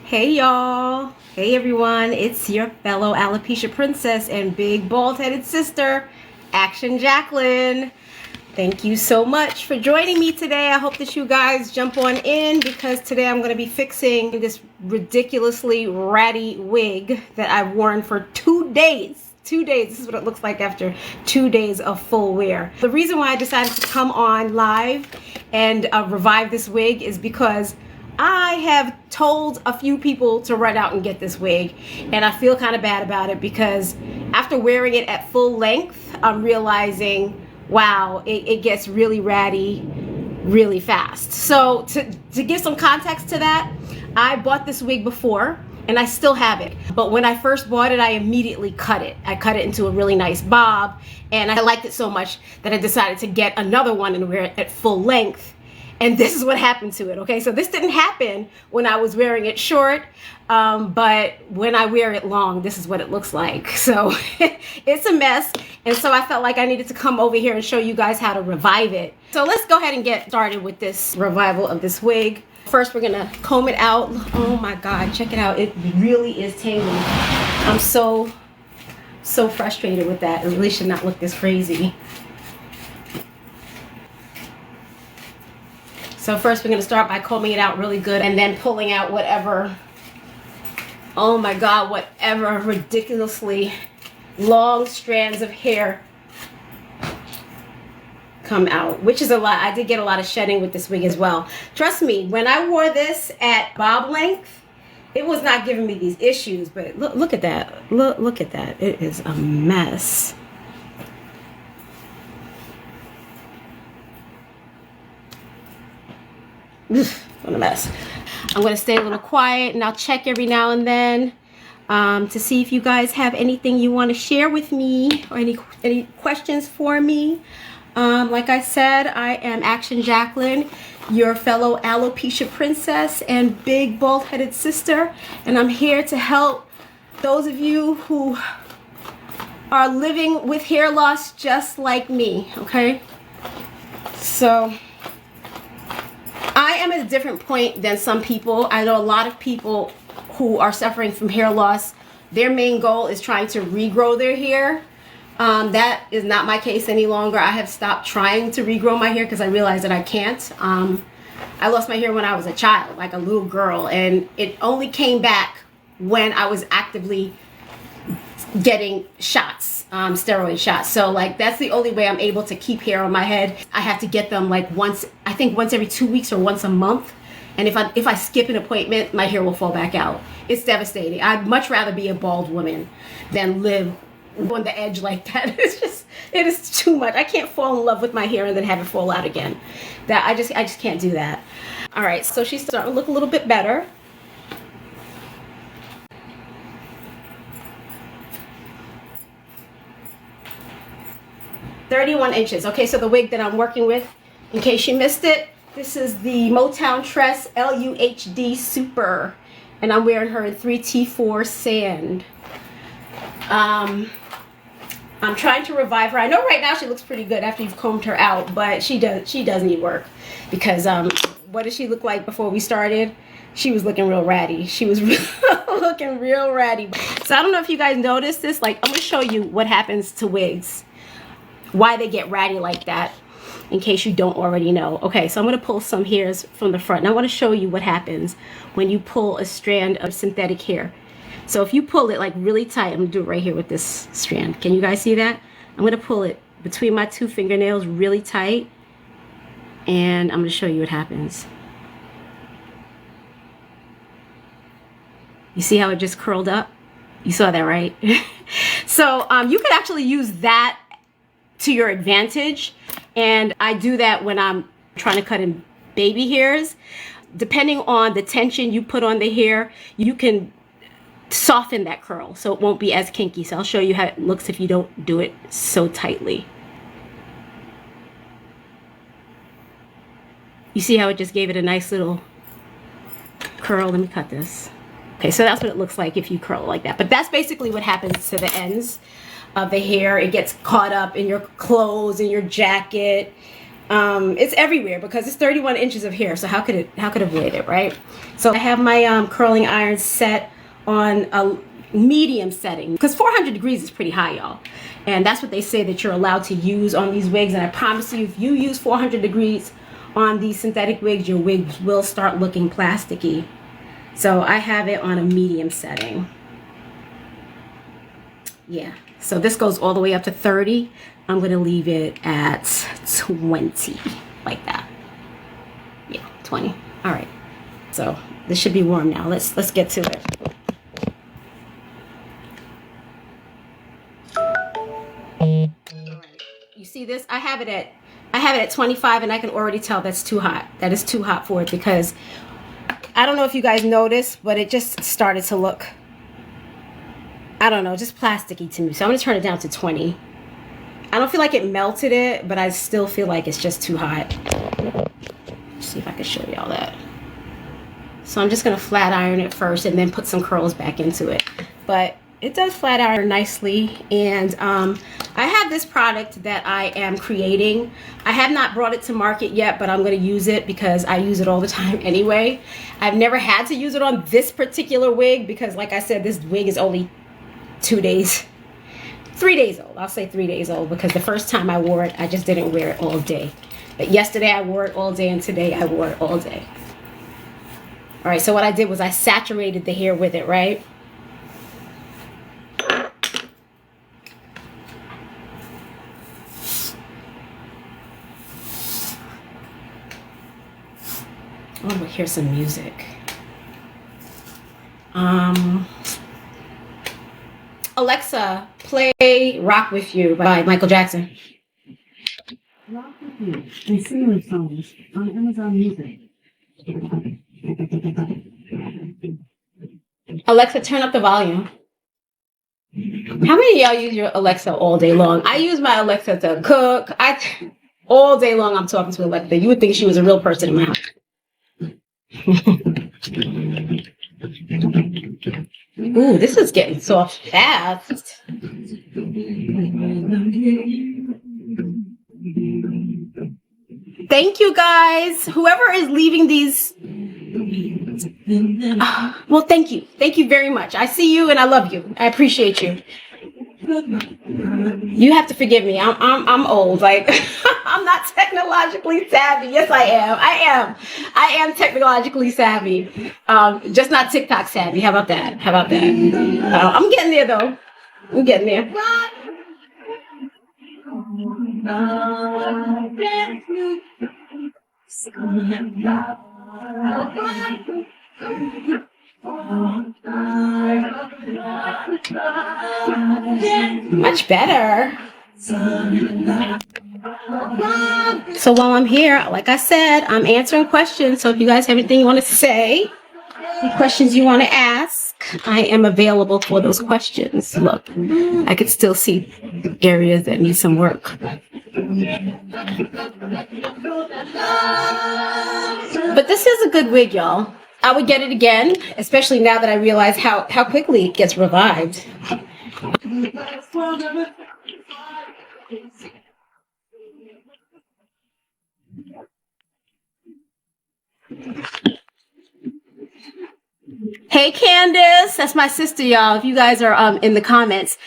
Hey y'all, hey everyone, it's your fellow alopecia princess and big bald-headed sister, Action Jacqueline. Thank you so much for joining me today. I hope that you guys jump on in because today I'm going to be fixing this ridiculously ratty wig that I've worn for 2 days. 2 days. This is what it looks like after 2 days of full wear. The reason why I decided to come on live and revive this wig is because I have told a few people to run out and get this wig, and I feel kind of bad about it because after wearing it at full length, I'm realizing, wow, it gets really ratty really fast. So to give some context to that, I bought this wig before and I still have it. But when I first bought it, I immediately cut it. I cut it into a really nice bob, and I liked it so much that I decided to get another one and wear it at full length. And this is what happened to it, okay? So this didn't happen when I was wearing it short, but when I wear it long, this is what it looks like. So it's a mess, and so I felt like I needed to come over here and show you guys how to revive it. So let's go ahead and get started with this revival of this wig. First, we're gonna comb it out. Oh my God, check it out. It really is tangling. I'm so frustrated with that. It really should not look this crazy. So first we're going to start by combing it out really good and then pulling out whatever, oh my God, whatever ridiculously long strands of hair come out, which is a lot. I did get a lot of shedding with this wig as well. Trust me, when I wore this at bob length, it was not giving me these issues, but look at that. Look at that. It is a mess. What a mess. I'm going to stay a little quiet and I'll check every now and then to see if you guys have anything you want to share with me or any questions for me. Like I said, I am Action Jacqueline, your fellow alopecia princess and big bald-headed sister, and I'm here to help those of you who are living with hair loss just like me, okay? So I am at a different point than some people. I know a lot of people who are suffering from hair loss, their main goal is trying to regrow their hair. That is not my case any longer. I have stopped trying to regrow my hair because I realized that I can't. I lost my hair when I was a child, like a little girl, and it only came back when I was actively getting shots, steroid shots. So like that's the only way I'm able to keep hair on my head. I have to get them like once every 2 weeks or once a month. And if I skip an appointment, my hair will fall back out. It's devastating. I'd much rather be a bald woman than live on the edge like that. It is too much. I can't fall in love with my hair and then have it fall out again. That I just can't do that. All right, so she's starting to look a little bit better. $31". Okay, so the wig that I'm working with, in case you missed it, this is the Motown Tress LUHD.Super, and I'm wearing her in 3T4 sand. I'm trying to revive her. I know right now she looks pretty good after you've combed her out, but she does need work because what did she look like before we started? She was looking real ratty. She was looking real ratty. So I don't know if you guys noticed this. Like, I'm gonna show you what happens to wigs, why they get ratty like that, in case you don't already know. Okay, so I'm going to pull some hairs from the front, and I want to show you what happens when you pull a strand of synthetic hair. So if you pull it like really tight, I'm going to do it right here with this strand. Can you guys see that? I'm going to pull it between my two fingernails really tight, and I'm going to show you what happens. You see how it just curled up? You saw that, right? So you could actually use that to your advantage, and I do that when I'm trying to cut in baby hairs. Depending on the tension you put on the hair, you can soften that curl so it won't be as kinky. So I'll show you how it looks if you don't do it so tightly. You see how it just gave it a nice little curl? Let me cut this. Okay, so that's what it looks like if you curl it like that. But that's basically what happens to the ends of the hair. It gets caught up in your clothes, in your jacket, It's everywhere because it's 31 inches of hair. So how could avoid it, right? So I have my curling iron set on a medium setting because 400 degrees is pretty high, y'all. And that's what they say that you're allowed to use on these wigs. And I promise you, if you use 400 degrees on these synthetic wigs, your wigs will start looking plasticky. So I have it on a medium setting. Yeah, so this goes all the way up to 30. I'm gonna leave it at 20, like that. Yeah, 20. All right. So this should be warm now. Let's get to it. You see this? I have it at 25, and I can already tell that's too hot. That is too hot for it because I don't know if you guys noticed, but it just started to look, I don't know, just plasticky to me. So I'm gonna turn it down to 20. I don't feel like it melted it, but I still feel like it's just too hot. Let's see if I can show y'all that. So I'm just gonna flat iron it first and then put some curls back into it. But it does flat iron nicely. And I have this product that I am creating. I have not brought it to market yet, but I'm gonna use it because I use it all the time anyway. I've never had to use it on this particular wig because, like I said, this wig is only 3 days old. I'll say 3 days old because the first time I wore it, I just didn't wear it all day. But yesterday I wore it all day and today I wore it all day. All right, so what I did was I saturated the hair with it, right? Oh, but here's some music. Alexa, play Rock With You by Michael Jackson. Rock With You, a similar songs on Amazon Music. Alexa, turn up the volume. How many of y'all use your Alexa all day long? I use my Alexa to cook. All day long I'm talking to Alexa. You would think she was a real person in my house. Ooh, this is getting soft fast. Thank you guys. Whoever is leaving these. Well, thank you. Thank you very much. I see you and I love you. I appreciate you. You have to forgive me. I'm old. Like I'm not technologically savvy. Yes, I am technologically savvy. Just not TikTok savvy. How about that? I'm getting there though. I'm getting there. Much better. So while I'm here, like I said, I'm answering questions. So if you guys have anything you want to say, any questions you want to ask, I am available for those questions. Look, I could still see areas that need some work. But this is a good wig, y'all. I would get it again, especially now that I realize how quickly it gets revived. Hey Candace, that's my sister, y'all. If you guys are in the comments,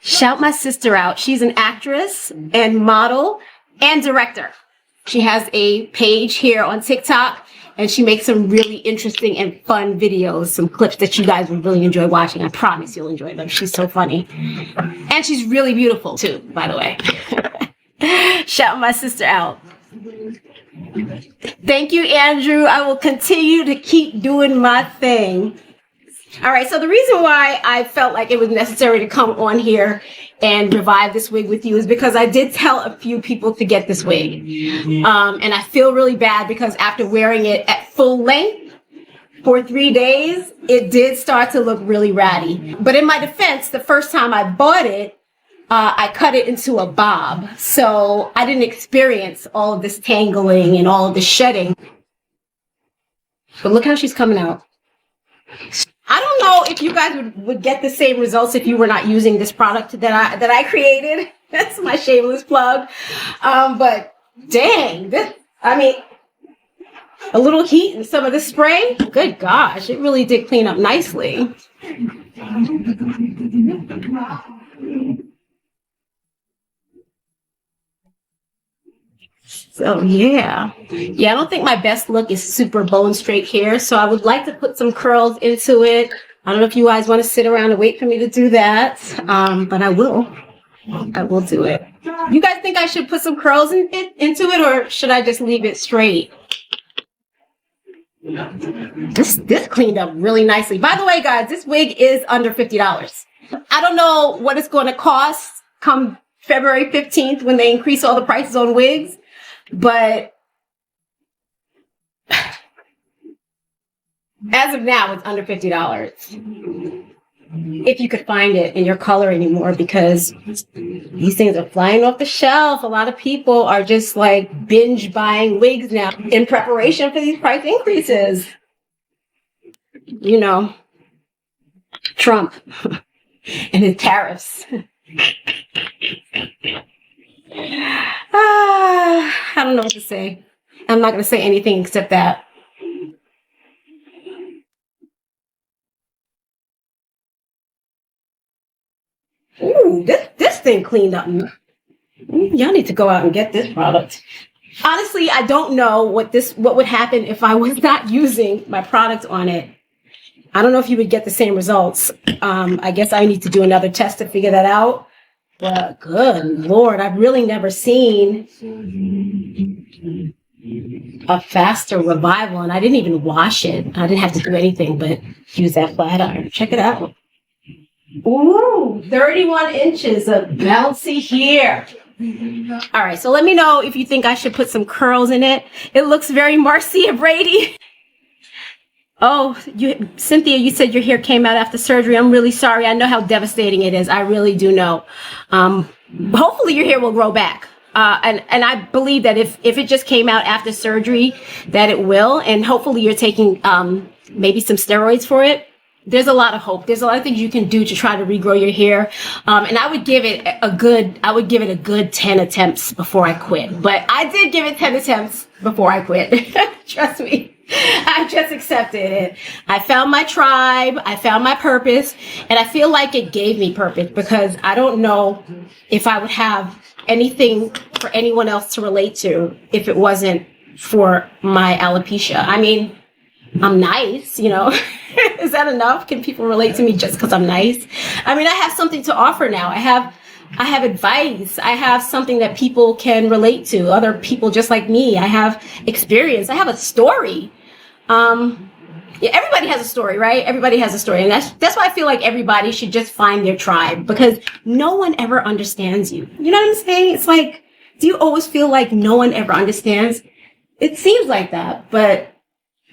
shout my sister out. She's an actress and model and director. She has a page here on TikTok and she makes some really interesting and fun videos, some clips that you guys will really enjoy watching. I promise you'll enjoy them. She's so funny. And she's really beautiful too, by the way. Shout my sister out. Thank you, Andrew. I will continue to keep doing my thing. All right, so the reason why I felt like it was necessary to come on here and revive this wig with you is because I did tell a few people to get this wig. And I feel really bad because after wearing it at full length for 3 days, it did start to look really ratty. But in my defense, the first time I bought it, I cut it into a bob. So I didn't experience all of this tangling and all of this shedding. But look how she's coming out. I don't know if you guys would get the same results if you were not using this product that I created. That's my shameless plug. But dang, this, I mean, a little heat and some of the spray. Good gosh, it really did clean up nicely. So yeah. Yeah, I don't think my best look is super bone straight hair, so I would like to put some curls into it. I don't know if you guys want to sit around and wait for me to do that, but I will. I will do it. You guys think I should put some curls into it, or should I just leave it straight? This cleaned up really nicely. By the way, guys, this wig is under $50. I don't know what it's going to cost come February 15th when they increase all the prices on wigs, but as of now, it's under $50. If you could find it in your color anymore, because these things are flying off the shelf. A lot of people are just like binge buying wigs now in preparation for these price increases. You know, Trump and his tariffs. I don't know what to say. I'm not going to say anything except that. Ooh, this thing cleaned up. Y'all need to go out and get this product. Honestly, I don't know what would happen if I was not using my product on it. I don't know if you would get the same results. I guess I need to do another test to figure that out. But good Lord, I've really never seen a faster revival, and I didn't even wash it. I didn't have to do anything but use that flat iron. Check it out. Ooh, 31 inches of bouncy hair. All right, so let me know if you think I should put some curls in it. It looks very Marcia Brady. Oh, Cynthia, you said your hair came out after surgery. I'm really sorry. I know how devastating it is. I really do know. Hopefully your hair will grow back. And I believe that if it just came out after surgery, that it will. And hopefully you're taking maybe some steroids for it. There's a lot of hope. There's a lot of things you can do to try to regrow your hair. And I would give it a good 10 attempts before I quit. But I did give it 10 attempts before I quit. Trust me. I just accepted it. I found my tribe. I found my purpose. And I feel like it gave me purpose, because I don't know if I would have anything for anyone else to relate to if it wasn't for my alopecia. I mean, I'm nice, you know. Is that enough? Can people relate to me just because I'm nice? I mean, I have something to offer now. I have advice. I have something that people can relate to. Other people just like me. I have experience. I have a story. Yeah, everybody has a story, right? Everybody has a story. And that's why I feel like everybody should just find their tribe, because no one ever understands you. You know what I'm saying? It's like, do you always feel like no one ever understands? It seems like that, but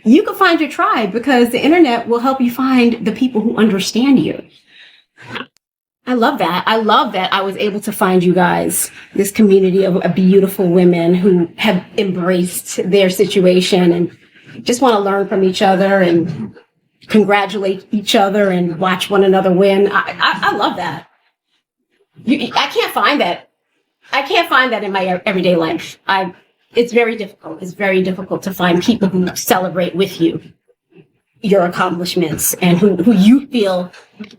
you can find your tribe, because the internet will help you find the people who understand you. I love that. I love that I was able to find you guys, this community of beautiful women who have embraced their situation and just want to learn from each other and congratulate each other and watch one another win. I love that. I can't find that. I can't find that in my everyday life. It's very difficult. It's very difficult to find people who celebrate with you your accomplishments, and who you feel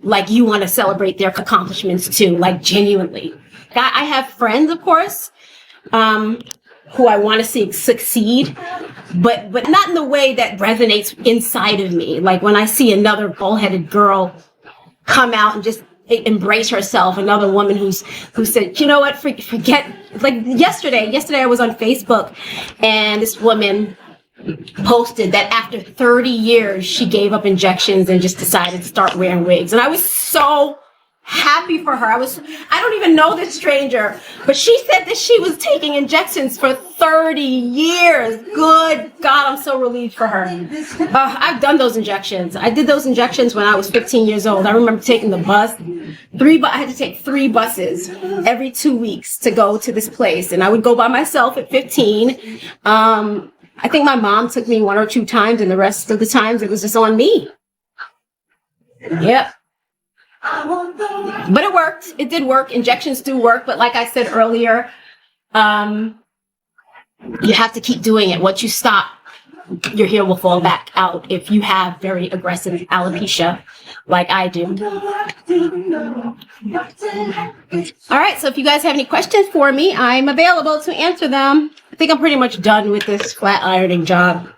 like you want to celebrate their accomplishments too, like genuinely. I have friends, of course, who I want to see succeed, but not in the way that resonates inside of me. Like when I see another bullheaded girl come out and just embrace herself, another woman who said, you know what, forget, like yesterday I was on Facebook, and this woman posted that after 30 years she gave up injections and just decided to start wearing wigs. And I was so happy for her. I don't even know this stranger, but she said that she was taking injections for 30 years. Good God, I'm so relieved for her. I've done those injections. I did those injections when I was 15 years old. I remember taking the bus. I had to take 3 buses every 2 weeks to go to this place. And I would go by myself at 15. I think my mom took me 1 or 2 times, and the rest of the times it was just on me. Yep. But it worked. It did work. Injections do work. But like I said earlier, you have to keep doing it. Once you stop, your hair will fall back out if you have very aggressive alopecia like I do. All right, so if you guys have any questions for me, I'm available to answer them. I think I'm pretty much done with this flat ironing job.